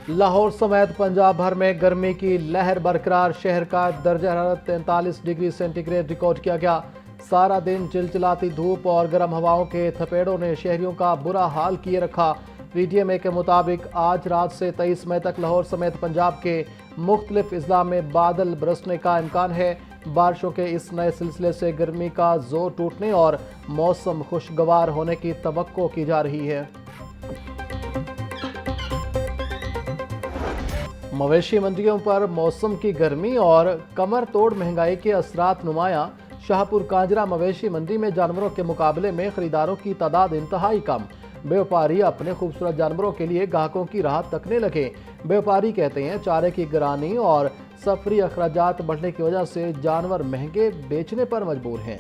لاہور سمیت پنجاب بھر میں گرمی کی لہر برقرار، شہر کا درجہ حرارت 43 ڈگری سینٹی گریڈ ریکارڈ کیا گیا۔ سارا دن چلچلاتی دھوپ اور گرم ہواؤں کے تھپیڑوں نے شہریوں کا برا حال کیے رکھا۔ پی ٹی ایم اے کے مطابق آج رات سے 23 مئی تک لاہور سمیت پنجاب کے مختلف اضلاع میں بادل برسنے کا امکان ہے۔ بارشوں کے اس نئے سلسلے سے گرمی کا زور ٹوٹنے اور موسم خوشگوار ہونے کی توقع کی جا رہی ہے۔ مویشی منڈیوں پر موسم کی گرمی اور کمر توڑ مہنگائی کے اثرات نمایاں۔ شاہپور کانجرا مویشی منڈی میں جانوروں کے مقابلے میں خریداروں کی تعداد انتہائی کم۔ بیوپاری اپنے خوبصورت جانوروں کے لیے گاہکوں کی راہ تکنے لگے۔ بیوپاری کہتے ہیں چارے کی گرانی اور سفری اخراجات بڑھنے کی وجہ سے جانور مہنگے بیچنے پر مجبور ہیں۔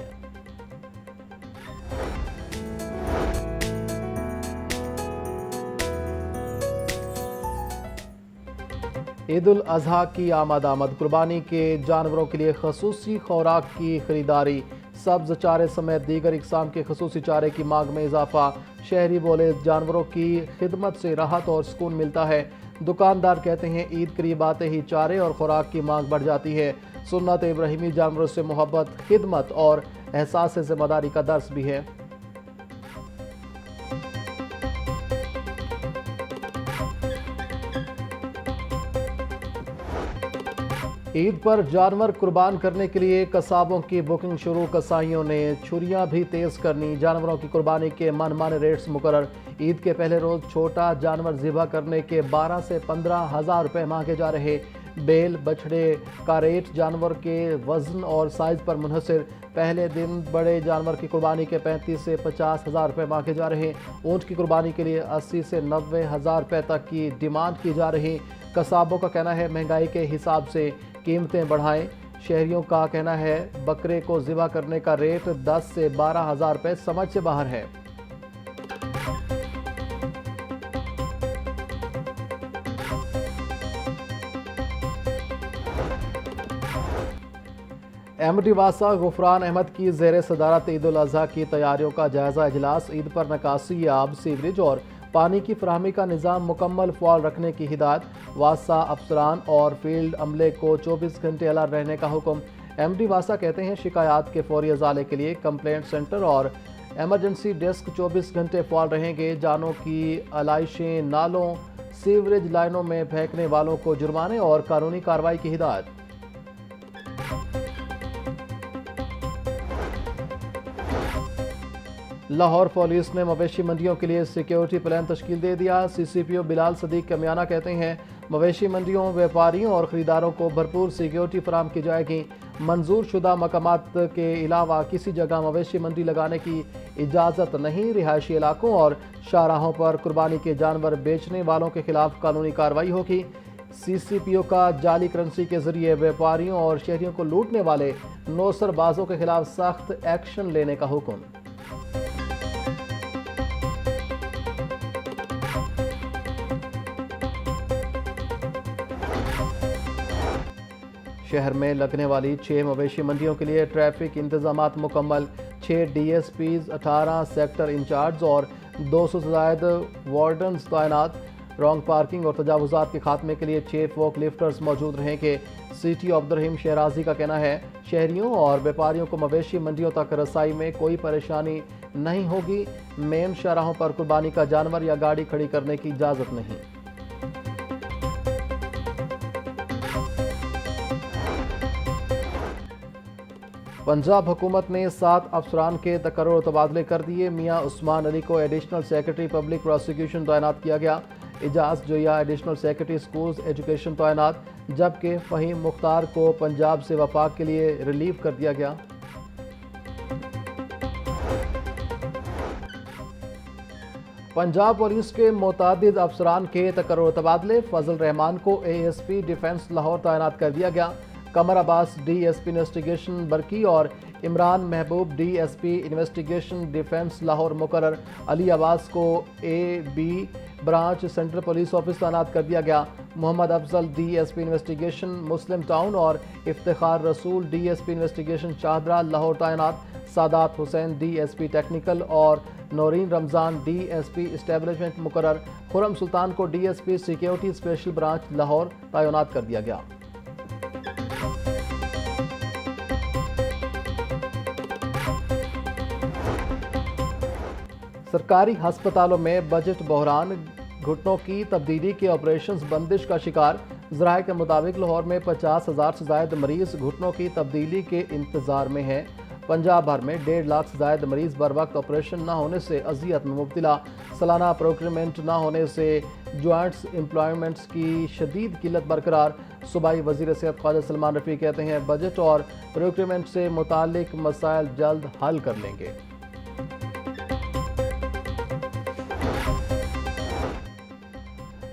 عید الاضحیٰ کی آمد قربانی کے جانوروں کے لیے خصوصی خوراک کی خریداری، سبز چارے سمیت دیگر اقسام کے خصوصی چارے کی مانگ میں اضافہ۔ شہری بولے جانوروں کی خدمت سے راحت اور سکون ملتا ہے۔ دکاندار کہتے ہیں عید قریب آتے ہی چارے اور خوراک کی مانگ بڑھ جاتی ہے۔ سنت ابراہیمی جانوروں سے محبت، خدمت اور احساس ذمہ داری کا درس بھی ہے۔ عید پر جانور قربان کرنے کے لیے قصابوں کی بکنگ شروع، قصائیوں نے چھریاں بھی تیز کرنی، جانوروں کی قربانی کے من مانے ریٹس مقرر۔ عید کے پہلے روز چھوٹا جانور ذبح کرنے کے 12 سے 15 ہزار روپے مانگے جا رہے۔ بیل بچھڑے کا ریٹ جانور کے وزن اور سائز پر منحصر۔ پہلے دن بڑے جانور کی قربانی کے 35 سے 50 ہزار روپے مانگے جا رہے۔ اونٹ کی قربانی کے لیے 80 سے 90 ہزار روپے تک کی ڈیمانڈ کی جا رہی۔ قصابوں کا کہنا ہے مہنگائی کے حساب سے قیمتیں بڑھائیں۔ شہریوں کا کہنا ہے بکرے کو ذبح کرنے کا ریٹ 10 سے 12 ہزار روپے سمجھ سے باہر ہے۔ ایم ڈی واسا غفران احمد کی زیر صدارت عید الاضحیٰ کی تیاریوں کا جائزہ اجلاس۔ عید پر نکاسی آب، سیوریج اور پانی کی فراہمی کا نظام مکمل فعال رکھنے کی ہدایت۔ واسا افسران اور فیلڈ عملے کو 24 گھنٹے الرٹ رہنے کا حکم۔ ایم ڈی واسا کہتے ہیں شکایات کے فوری ازالے کے لیے کمپلینٹ سینٹر اور ایمرجنسی ڈیسک 24 گھنٹے فعال رہیں گے۔ جانوں کی علائشیں، نالوں، سیوریج لائنوں میں پھینکنے والوں کو جرمانے اور قانونی کارروائی کی ہدایت۔ لاہور پولیس نے مویشی منڈیوں کے لیے سیکیورٹی پلان تشکیل دے دیا۔ سی سی پی او بلال صدیق کمیانہ کہتے ہیں مویشی منڈیوں، ویپاریوں اور خریداروں کو بھرپور سیکیورٹی فراہم کی جائے گی۔ منظور شدہ مقامات کے علاوہ کسی جگہ مویشی منڈی لگانے کی اجازت نہیں۔ رہائشی علاقوں اور شاہراہوں پر قربانی کے جانور بیچنے والوں کے خلاف قانونی کارروائی ہوگی۔ سی سی پی او کا جعلی کرنسی کے ذریعے ویپاریوں اور شہریوں کو لوٹنے والے نوسر بازوں کے خلاف سخت ایکشن لینے کا حکم۔ شہر میں لگنے والی 6 مویشی منڈیوں کے لیے ٹریفک انتظامات مکمل۔ 6 D S Ps, 18 sector incharge اور 200 سے زائد وارڈنز تعینات۔ رانگ پارکنگ اور تجاوزات کے خاتمے کے لیے 6 فوک لفٹرز موجود رہیں گے۔ سی ٹی عبدالرحیم شہرازی کا کہنا ہے شہریوں اور بیپاریوں کو مویشی منڈیوں تک رسائی میں کوئی پریشانی نہیں ہوگی۔ مین شاہراہوں پر قربانی کا جانور یا گاڑی کھڑی کرنے کی اجازت نہیں۔ پنجاب حکومت نے 7 افسران کے تقرر و تبادلے کر دیے۔ میاں عثمان علی کو ایڈیشنل سیکرٹری پبلک پروسیکیوشن تعینات کیا گیا۔ اعجاز جویا ایڈیشنل سیکرٹری اسکولز ایجوکیشن تعینات، جبکہ فہیم مختار کو پنجاب سے وفاق کے لیے ریلیو کر دیا گیا۔ پنجاب پولیس کے متعدد افسران کے تقرر و تبادلے، فضل رحمان کو A S P defence Lahore تعینات کر دیا گیا۔ قمر عباس DSP انویسٹیگیشن برقی اور عمران محبوب DSP انویسٹیگیشن ڈیفنس لاہور مقرر۔ علی عباس کو AB branch central police office تعینات کر دیا گیا۔ محمد افضل DSP انویسٹیگیشن مسلم ٹاؤن اور افتخار رسول DSP انویسٹیگیشن شاہدرہ لاہور تعینات۔ سادات حسین DSP ٹیکنیکل اور نورین رمضان DSP اسٹیبلشمنٹ مقرر۔ خرم سلطان کو DSP security special branch Lahore تعینات کر دیا گیا۔ سرکاری ہسپتالوں میں بجٹ بحران، گھٹنوں کی تبدیلی کے آپریشنز بندش کا شکار۔ ذرائع کے مطابق لاہور میں 50,000 سے زائد مریض گھٹنوں کی تبدیلی کے انتظار میں ہیں۔ پنجاب بھر میں 1.5 لاکھ سے زائد مریض بر وقت آپریشن نہ ہونے سے اذیت میں مبتلا۔ سالانہ پروکیورمنٹ نہ ہونے سے جوائنٹس امپلائمنٹس کی شدید قلت برقرار۔ صوبائی وزیر صحت خواجہ سلمان رفیع کہتے ہیں بجٹ اور پروکیورمنٹ سے متعلق مسائل جلد حل کر لیں گے۔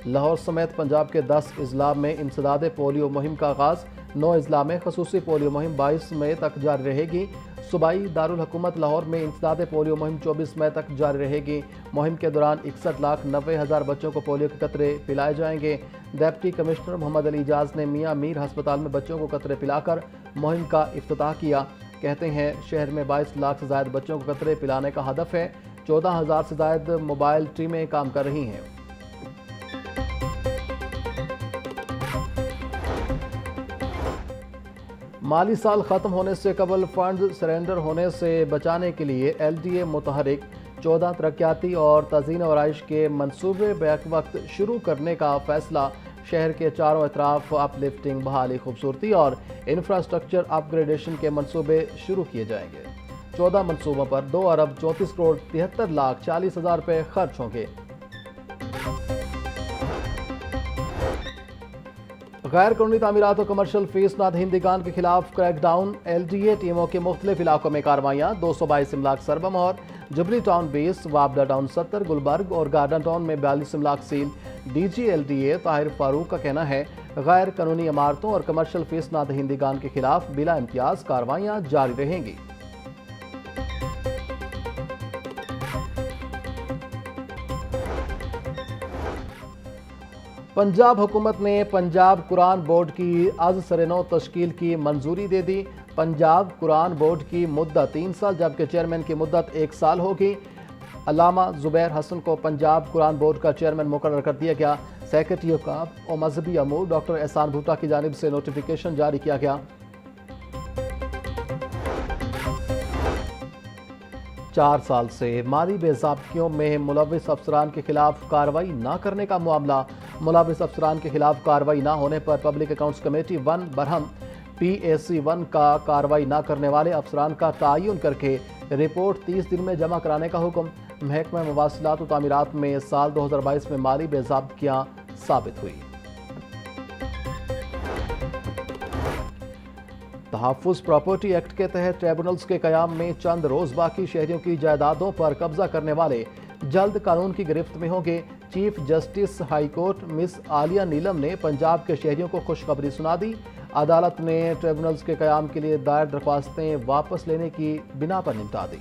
لاہور سمیت پنجاب کے 10 اضلاع میں انسداد پولیو مہم کا آغاز۔ 9 اضلاع میں خصوصی پولیو مہم 22 مئی تک جاری رہے گی۔ صوبائی دارالحکومت لاہور میں انسداد پولیو مہم 24 مئی تک جاری رہے گی۔ مہم کے دوران 61,90,000 بچوں کو پولیو کے قطرے پلائے جائیں گے۔ ڈپٹی کمشنر محمد علی اعجاز نے میاں میر ہسپتال میں بچوں کو قطرے پلا کر مہم کا افتتاح کیا۔ کہتے ہیں شہر میں 22 لاکھ سے زائد بچوں کو قطرے پلانے کا ہدف ہے۔ 14,000 سے زائد موبائل ٹیمیں کام کر رہی ہیں۔ مالی سال ختم ہونے سے قبل فنڈز سرنڈر ہونے سے بچانے کے لیے LDA متحرک 14 ترقیاتی اور تزئین و آرائش کے منصوبے بیک وقت شروع کرنے کا فیصلہ۔ شہر کے چاروں اطراف اپ لفٹنگ، بحالی، خوبصورتی اور انفراسٹرکچر اپ گریڈیشن کے منصوبے شروع کیے جائیں گے۔ 14 منصوبوں پر 2 ارب 34 کروڑ 73 لاکھ 40 ہزار روپے خرچ ہوں گے۔ غیر قانونی تعمیرات و کمرشل فیس نہ دہندگان کے خلاف کریک ڈاؤن۔ LDA ٹیموں کے مختلف علاقوں میں کارروائیاں۔ 222 املاک سر بمہر۔ جبلی ٹاؤن 20، وابڈا ٹاؤن 70، گلبرگ اور گارڈن ٹاؤن میں 42 املاک سیل۔ DG LDA طاہر فاروق کا کہنا ہے غیر قانونی عمارتوں اور کمرشل فیس نہ دہندگان کے خلاف بلا امتیاز کارروائیاں جاری رہیں گی۔ پنجاب حکومت نے پنجاب قرآن بورڈ کی از سرنو تشکیل کی منظوری دے دی۔ پنجاب قرآن بورڈ کی مدت 3 سال جبکہ چیئرمین کی مدت 1 سال ہوگی۔ علامہ زبیر حسن کو پنجاب قرآن بورڈ کا چیئرمین مقرر کر دیا گیا۔ سیکرٹری اوقاف اور مذہبی امور ڈاکٹر احسان بھٹا کی جانب سے نوٹیفیکیشن جاری کیا گیا۔ 4 سال سے مالی بے ضابطگیوں میں ملوث افسران کے خلاف کارروائی نہ کرنے کا معاملہ۔ ملوث افسران کے خلاف کارروائی نہ ہونے پر پبلک اکاؤنٹس کمیٹی 1 برہم PAC-1 کا کارروائی نہ کرنے والے افسران کا تعین کر کے رپورٹ 30 دن میں جمع کرانے کا حکم۔ محکمہ مواصلات و تعمیرات میں سال 2022 میں مالی بے ضابطگیاں ثابت ہوئی۔ تحفظ پراپرٹی ایکٹ کے تحت ٹریبونلز کے قیام میں چند روز باقی۔ شہریوں کی جائیدادوں پر قبضہ کرنے والے جلد قانون کی گرفت میں ہوں گے۔ چیف جسٹس ہائی کورٹ مس عالیہ نیلم نے پنجاب کے شہریوں کو خوشخبری سنا دی۔ عدالت نے ٹریبونلز کے قیام کے لیے دائر درخواستیں واپس لینے کی بنا پر نمٹا دی۔